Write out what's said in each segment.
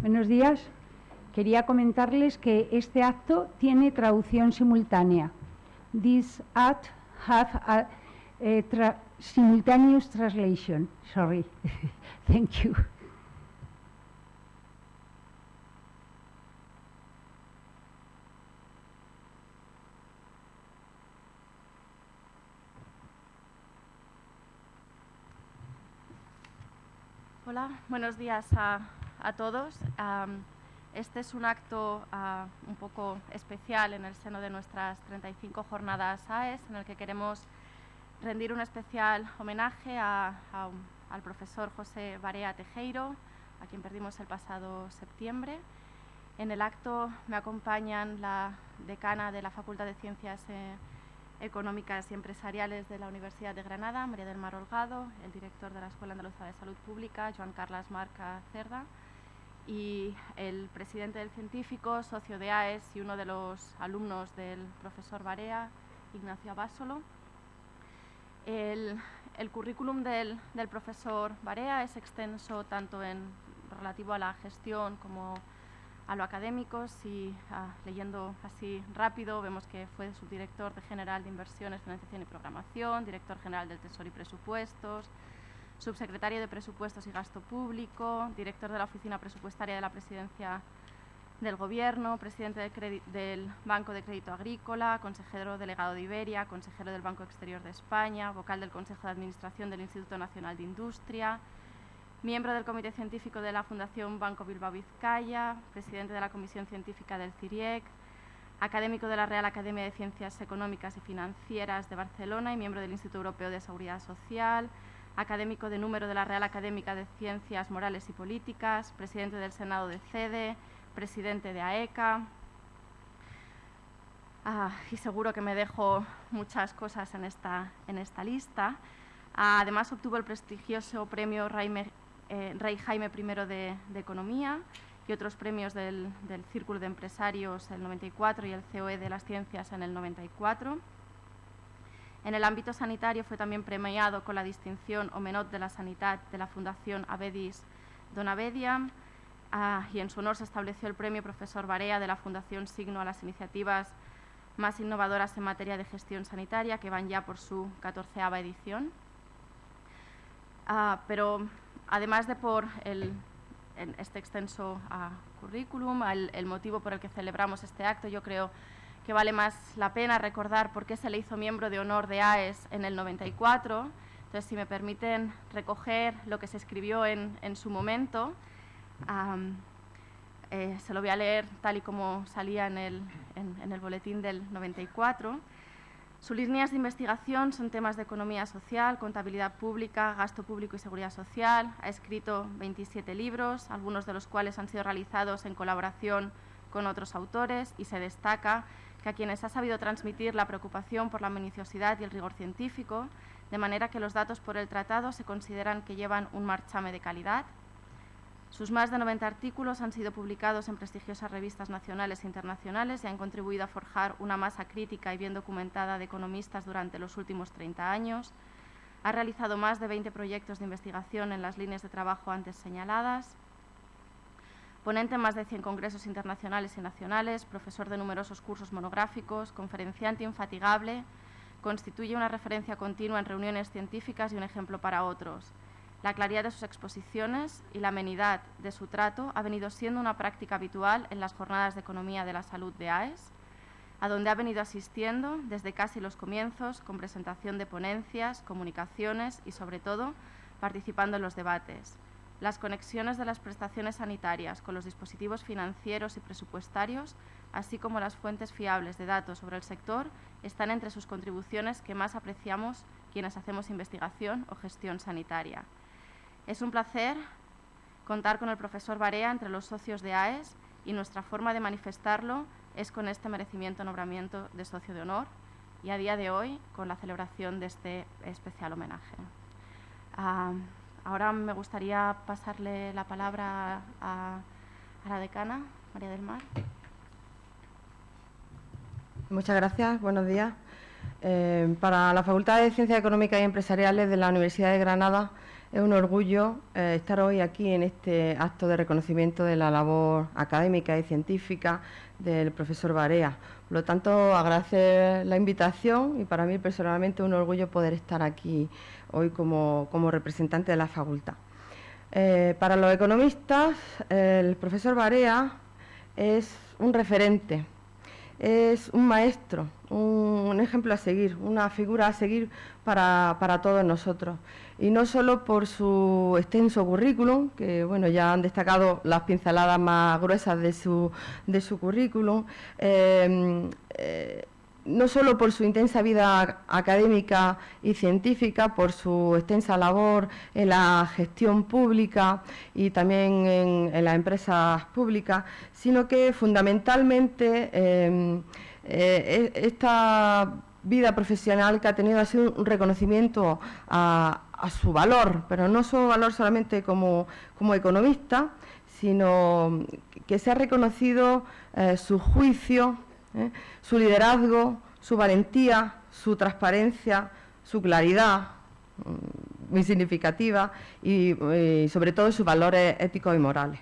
Buenos días. Quería comentarles que este acto tiene traducción simultánea. This act have a simultaneous translation. Sorry. Thank you. Hola, buenos días a todos. Este es un acto un poco especial en el seno de nuestras 35 jornadas AES, en el que queremos rendir un especial homenaje al profesor José Barea Tejero, a quien perdimos el pasado septiembre. En el acto me acompañan la decana de la Facultad de Ciencias Económicas y Empresariales de la Universidad de Granada, María del Mar Holgado, el director de la Escuela Andaluza de Salud Pública, Joan Carles Marca Cerda, y el presidente del científico, socio de AES y uno de los alumnos del profesor Barea, Ignacio Abasolo. El currículum del profesor Barea es extenso tanto en relativo a la gestión como a lo académico. Si leyendo así rápido vemos que fue subdirector general de Inversiones, Financiación y Programación, director general del Tesoro y Presupuestos, subsecretario de Presupuestos y Gasto Público, director de la Oficina Presupuestaria de la Presidencia del Gobierno, presidente del Banco de Crédito Agrícola, consejero delegado de Iberia, consejero del Banco Exterior de España, vocal del Consejo de Administración del Instituto Nacional de Industria, miembro del Comité Científico de la Fundación Banco Bilbao Vizcaya, presidente de la Comisión Científica del CIRIEC, académico de la Real Academia de Ciencias Económicas y Financieras de Barcelona y miembro del Instituto Europeo de Seguridad Social, académico de número de la Real Académica de Ciencias Morales y Políticas, presidente del Senado de CEDE, presidente de AECA. Y seguro que me dejo muchas cosas en esta lista. Además, obtuvo el prestigioso premio Rey Jaime I de Economía y otros premios del Círculo de Empresarios en el 94 y el COE de las Ciencias en el 94. En el ámbito sanitario fue también premiado con la distinción Homenot de la Sanitat de la Fundación Avedis Donavedia, y en su honor se estableció el premio Profesor Barea de la Fundación Signo a las iniciativas más innovadoras en materia de gestión sanitaria, que van ya por su 14ª edición. Pero además de por este extenso currículum, el motivo por el que celebramos este acto, yo creo que vale más la pena recordar por qué se le hizo miembro de honor de AES en el 94. Entonces, si me permiten recoger lo que se escribió en su momento, se lo voy a leer tal y como salía en el boletín del 94. Sus líneas de investigación son temas de economía social, contabilidad pública, gasto público y seguridad social. Ha escrito 27 libros, algunos de los cuales han sido realizados en colaboración con otros autores, y se destaca que a quienes ha sabido transmitir la preocupación por la minuciosidad y el rigor científico, de manera que los datos por él tratados se consideran que llevan un marchame de calidad. Sus más de 90 artículos han sido publicados en prestigiosas revistas nacionales e internacionales y han contribuido a forjar una masa crítica y bien documentada de economistas durante los últimos 30 años. Ha realizado más de 20 proyectos de investigación en las líneas de trabajo antes señaladas. Ponente en más de 100 congresos internacionales y nacionales, profesor de numerosos cursos monográficos, conferenciante infatigable, constituye una referencia continua en reuniones científicas y un ejemplo para otros. La claridad de sus exposiciones y la amenidad de su trato ha venido siendo una práctica habitual en las jornadas de Economía de la Salud de AES, a donde ha venido asistiendo desde casi los comienzos, con presentación de ponencias, comunicaciones y, sobre todo, participando en los debates. Las conexiones de las prestaciones sanitarias con los dispositivos financieros y presupuestarios, así como las fuentes fiables de datos sobre el sector, están entre sus contribuciones que más apreciamos quienes hacemos investigación o gestión sanitaria. Es un placer contar con el profesor Barea entre los socios de AES, y nuestra forma de manifestarlo es con este merecimiento nombramiento de socio de honor y a día de hoy con la celebración de este especial homenaje. Ahora me gustaría pasarle la palabra a la decana, María del Mar. Muchas gracias, buenos días. Para la Facultad de Ciencias Económicas y Empresariales de la Universidad de Granada Es un orgullo estar hoy aquí en este acto de reconocimiento de la labor académica y científica del profesor Barea. Por lo tanto, agradecer la invitación y para mí personalmente un orgullo poder estar aquí hoy como representante de la facultad. Para los economistas, el profesor Barea es un referente, es un maestro, un ejemplo a seguir, una figura a seguir para todos nosotros. Y no solo por su extenso currículum, que bueno, ya han destacado las pinceladas más gruesas de su currículum, no solo por su intensa vida académica y científica, por su extensa labor en la gestión pública y también en las empresas públicas, sino que fundamentalmente esta vida profesional que ha tenido ha sido un reconocimiento a su valor, pero no su valor solamente como economista, sino que se ha reconocido su juicio, su liderazgo, su valentía, su transparencia, su claridad, muy significativa, y sobre todo sus valores éticos y morales.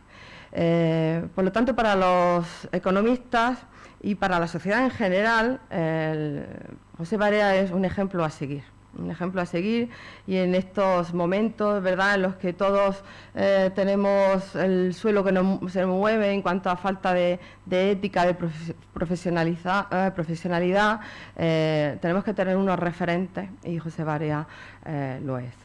Por lo tanto, para los economistas y para la sociedad en general, José Barea es un ejemplo a seguir. Un ejemplo a seguir, y en estos momentos, ¿verdad?, en los que todos tenemos el suelo que se mueve en cuanto a falta de ética, de profesionalidad, tenemos que tener unos referentes, y José Barea lo es.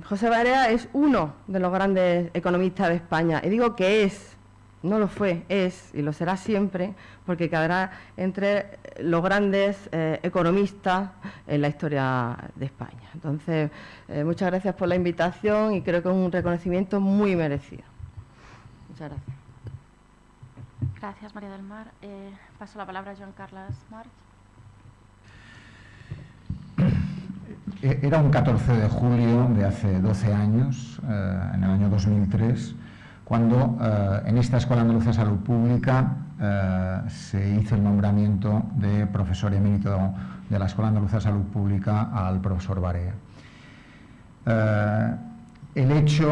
José Barea es uno de los grandes economistas de España, y digo que es, no lo fue, es y lo será siempre, porque quedará entre los grandes economistas en la historia de España. Entonces, muchas gracias por la invitación y creo que es un reconocimiento muy merecido. Muchas gracias. Gracias, María del Mar. Paso la palabra a Joan Carles March. Era un 14 de julio de hace 12 años, en el año 2003, cuando en esta Escuela Andaluza de Salud Pública se hizo el nombramiento de profesor emérito de la Escuela Andaluza de Salud Pública al profesor Barea. El hecho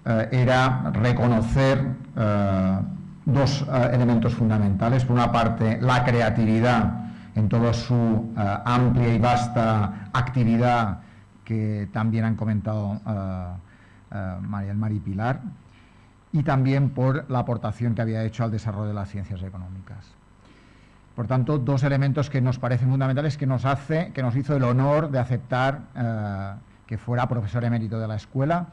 era reconocer dos elementos fundamentales. Por una parte, la creatividad en toda su amplia y vasta actividad, que también han comentado María del Mar y Pilar, y también por la aportación que había hecho al desarrollo de las ciencias económicas. Por tanto, dos elementos que nos parecen fundamentales, que nos hizo el honor de aceptar que fuera profesor emérito de la escuela,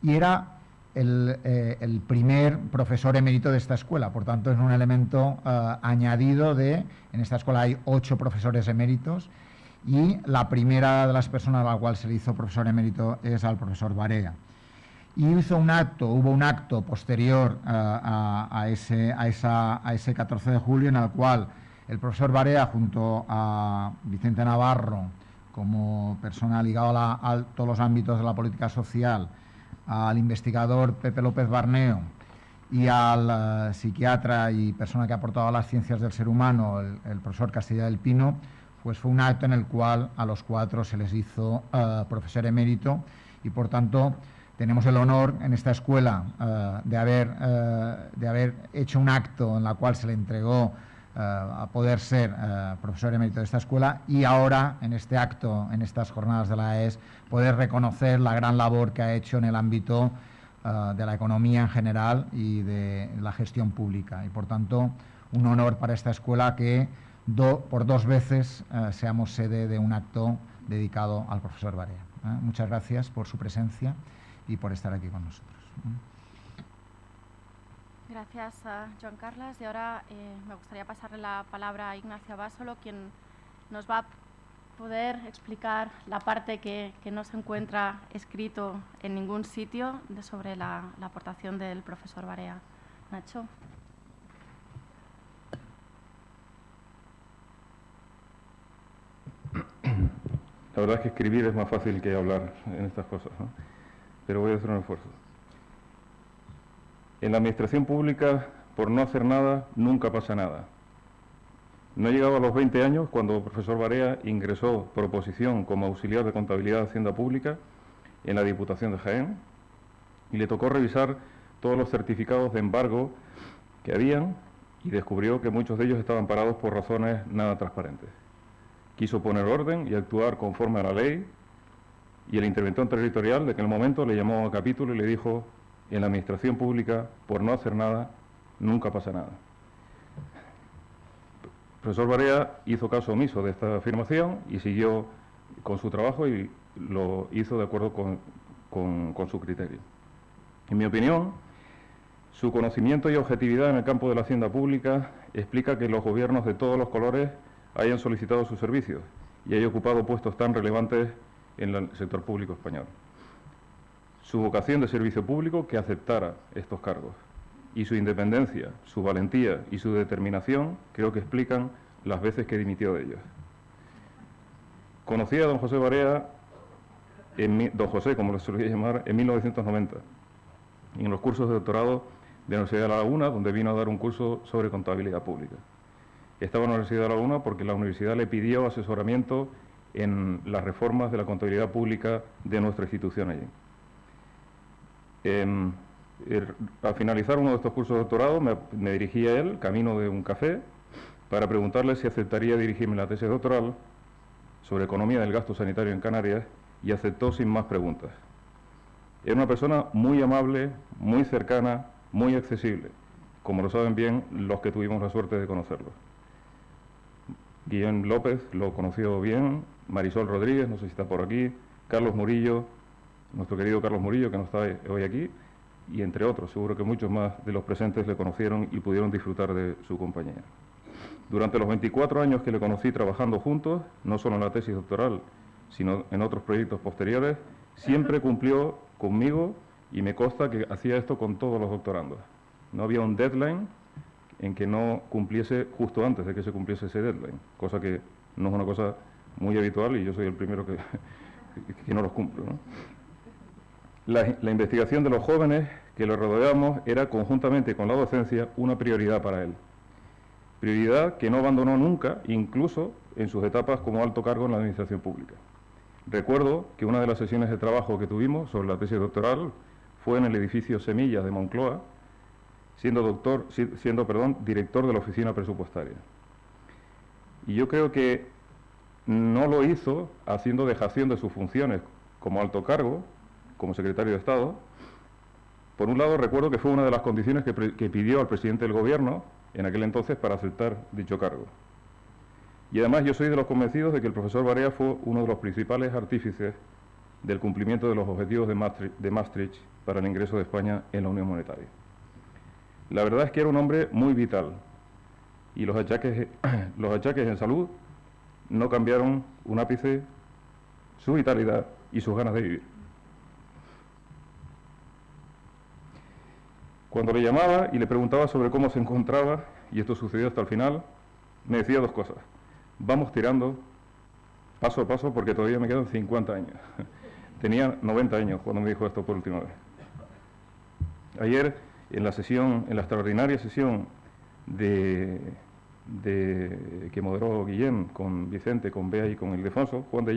y era el primer profesor emérito de esta escuela. Por tanto, es un elemento añadido en esta escuela hay 8 profesores eméritos, y la primera de las personas a la cual se le hizo profesor emérito es al profesor Barea. Y hubo un acto posterior a ese 14 de julio, en el cual el profesor Barea, junto a Vicente Navarro, como persona ligada a todos los ámbitos de la política social, al investigador Pepe López Barneo y al psiquiatra y persona que ha aportado a las ciencias del ser humano, el profesor Castilla del Pino, pues fue un acto en el cual a los 4 se les hizo profesor emérito, y por tanto tenemos el honor en esta escuela de haber hecho un acto en la cual se le entregó a poder ser profesor emérito de esta escuela, y ahora en este acto, en estas jornadas de la AES, poder reconocer la gran labor que ha hecho en el ámbito de la economía en general y de la gestión pública. Y por tanto, un honor para esta escuela que por 2 veces seamos sede de un acto dedicado al profesor Barea. Muchas gracias por su presencia y por estar aquí con nosotros. Gracias a Joan Carles. Y ahora me gustaría pasarle la palabra a Ignacio Abasolo, quien nos va a poder explicar la parte que no se encuentra escrito en ningún sitio sobre la aportación del profesor Barea. Nacho. La verdad es que escribir es más fácil que hablar en estas cosas, ¿no? Pero voy a hacer un esfuerzo. En la administración pública, por no hacer nada, nunca pasa nada. No he llegado a los 20 años cuando el profesor Barea ingresó por oposición como auxiliar de contabilidad de Hacienda Pública en la Diputación de Jaén y le tocó revisar todos los certificados de embargo que habían y descubrió que muchos de ellos estaban parados por razones nada transparentes. Quiso poner orden y actuar conforme a la ley, y el interventor territorial de aquel momento le llamó a capítulo y le dijo: en la administración pública, por no hacer nada, nunca pasa nada. El profesor Barea hizo caso omiso de esta afirmación y siguió con su trabajo y lo hizo de acuerdo con su criterio. En mi opinión, su conocimiento y objetividad en el campo de la hacienda pública explica que los gobiernos de todos los colores hayan solicitado sus servicios y haya ocupado puestos tan relevantes en el sector público español. Su vocación de servicio público, que aceptara estos cargos, y su independencia, su valentía y su determinación, creo que explican las veces que dimitió de ellos. Conocí a don José Barea, don José, como lo solía llamar, en 1990, en los cursos de doctorado de la Universidad de La Laguna, donde vino a dar un curso sobre contabilidad pública. Estaba en la Universidad de La Laguna porque la universidad le pidió asesoramiento en las reformas de la contabilidad pública de nuestra institución allí. Al finalizar uno de estos cursos de doctorado, me dirigí a él, camino de un café, para preguntarle si aceptaría dirigirme la tesis doctoral sobre economía del gasto sanitario en Canarias, y aceptó sin más preguntas. Era una persona muy amable, muy cercana, muy accesible, como lo saben bien los que tuvimos la suerte de conocerlo. Guillén López lo conoció bien, Marisol Rodríguez, no sé si está por aquí, Carlos Murillo, nuestro querido Carlos Murillo, que no está hoy aquí, y entre otros, seguro que muchos más de los presentes le conocieron y pudieron disfrutar de su compañía. Durante los 24 años que le conocí trabajando juntos, no solo en la tesis doctoral, sino en otros proyectos posteriores, siempre cumplió conmigo, y me consta que hacía esto con todos los doctorandos. No había un deadline en que no cumpliese justo antes de que se cumpliese ese deadline, cosa que no es una cosa muy habitual y yo soy el primero que no los cumplo, ¿no? La investigación de los jóvenes que lo rodeamos era, conjuntamente con la docencia, una prioridad para él. Prioridad que no abandonó nunca, incluso en sus etapas como alto cargo en la administración pública. Recuerdo que una de las sesiones de trabajo que tuvimos sobre la tesis doctoral fue en el edificio Semillas de Moncloa, siendo director de la oficina presupuestaria. Y yo creo que no lo hizo haciendo dejación de sus funciones como alto cargo, como secretario de Estado. Por un lado, recuerdo que fue una de las condiciones que pidió al presidente del Gobierno en aquel entonces para aceptar dicho cargo. Y además yo soy de los convencidos de que el profesor Barea fue uno de los principales artífices del cumplimiento de los objetivos de Maastricht para el ingreso de España en la Unión Monetaria. La verdad es que era un hombre muy vital y los achaques en salud no cambiaron un ápice su vitalidad y sus ganas de vivir. Cuando le llamaba y le preguntaba sobre cómo se encontraba, y esto sucedió hasta el final, me decía dos cosas: vamos tirando paso a paso porque todavía me quedan 50 años. Tenía 90 años cuando me dijo esto por última vez. Ayer, en la extraordinaria sesión que moderó Guillén con Vicente, con Bea y con Ildefonso, Juan de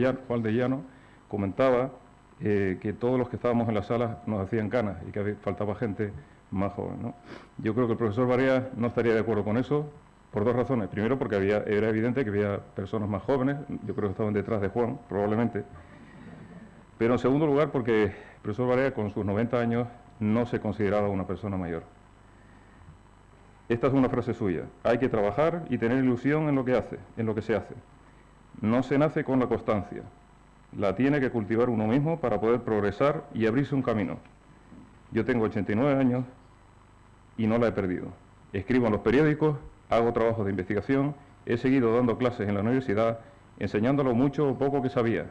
Llano comentaba que todos los que estábamos en la sala nos hacían canas y que faltaba gente más joven, ¿no? Yo creo que el profesor Barea no estaría de acuerdo con eso por dos razones. Primero, porque era evidente que había personas más jóvenes, yo creo que estaban detrás de Juan, probablemente. Pero en segundo lugar, porque el profesor Barea, con sus 90 años, no se consideraba una persona mayor. Esta es una frase suya: hay que trabajar y tener ilusión en lo que se hace. No se nace con la constancia, la tiene que cultivar uno mismo para poder progresar y abrirse un camino. Yo tengo 89 años y no la he perdido. Escribo en los periódicos, hago trabajos de investigación, he seguido dando clases en la universidad, enseñando lo mucho o poco que sabía,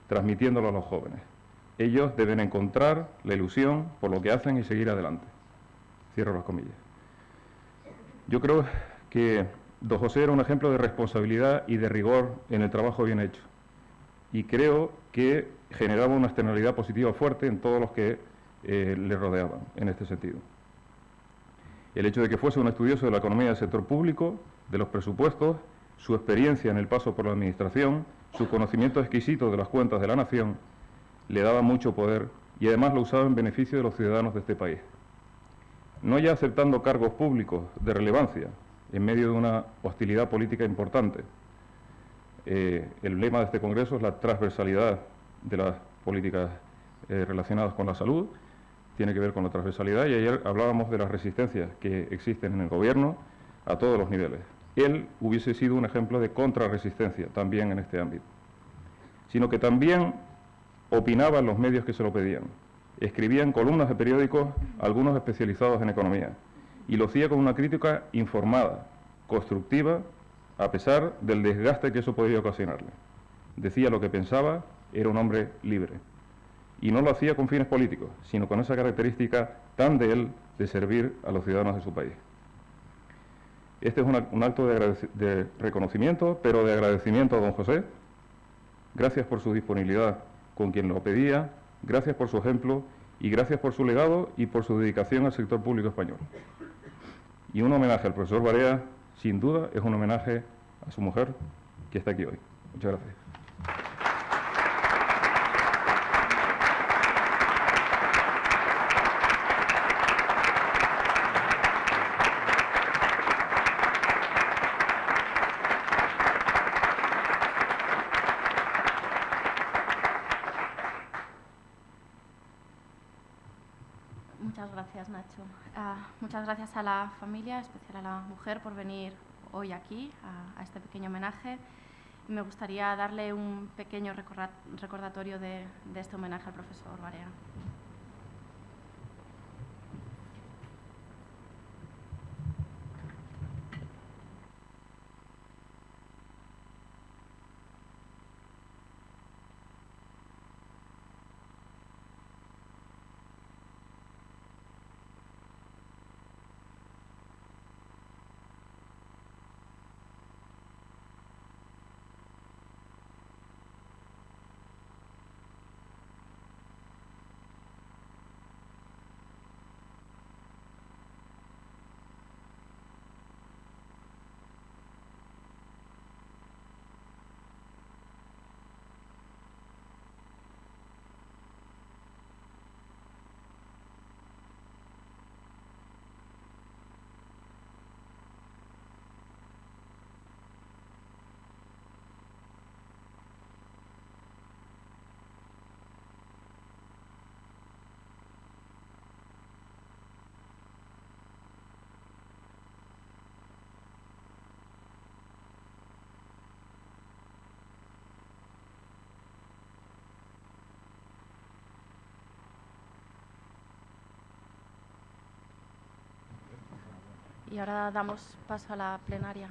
transmitiéndolo a los jóvenes. Ellos deben encontrar la ilusión por lo que hacen y seguir adelante. Cierro las comillas. Yo creo que don José era un ejemplo de responsabilidad y de rigor en el trabajo bien hecho. Y creo que generaba una externalidad positiva fuerte en todos los que le rodeaban en este sentido. El hecho de que fuese un estudioso de la economía del sector público, de los presupuestos, su experiencia en el paso por la administración, su conocimiento exquisito de las cuentas de la nación, le daba mucho poder y además lo usaba en beneficio de los ciudadanos de este país. No ya aceptando cargos públicos de relevancia en medio de una hostilidad política importante. El lema de este Congreso es la transversalidad de las políticas relacionadas con la salud, tiene que ver con la transversalidad, y ayer hablábamos de las resistencias que existen en el Gobierno a todos los niveles. Él hubiese sido un ejemplo de contrarresistencia también en este ámbito, sino que también opinaba en los medios que se lo pedían, escribía en columnas de periódicos, algunos especializados en economía, y lo hacía con una crítica informada, constructiva, a pesar del desgaste que eso podría ocasionarle. Decía lo que pensaba, era un hombre libre. Y no lo hacía con fines políticos, sino con esa característica tan de él de servir a los ciudadanos de su país. Este es un acto de reconocimiento, pero de agradecimiento a don José. Gracias por su disponibilidad con quien lo pedía, gracias por su ejemplo y gracias por su legado y por su dedicación al sector público español. Y un homenaje al profesor Barea, sin duda, es un homenaje a su mujer que está aquí hoy. Muchas gracias. Muchas gracias, Nacho. Muchas gracias a la familia, en especial a la mujer, por venir hoy aquí a este pequeño homenaje. Me gustaría darle un pequeño recordatorio de este homenaje al profesor Barea. Y ahora damos paso a la plenaria.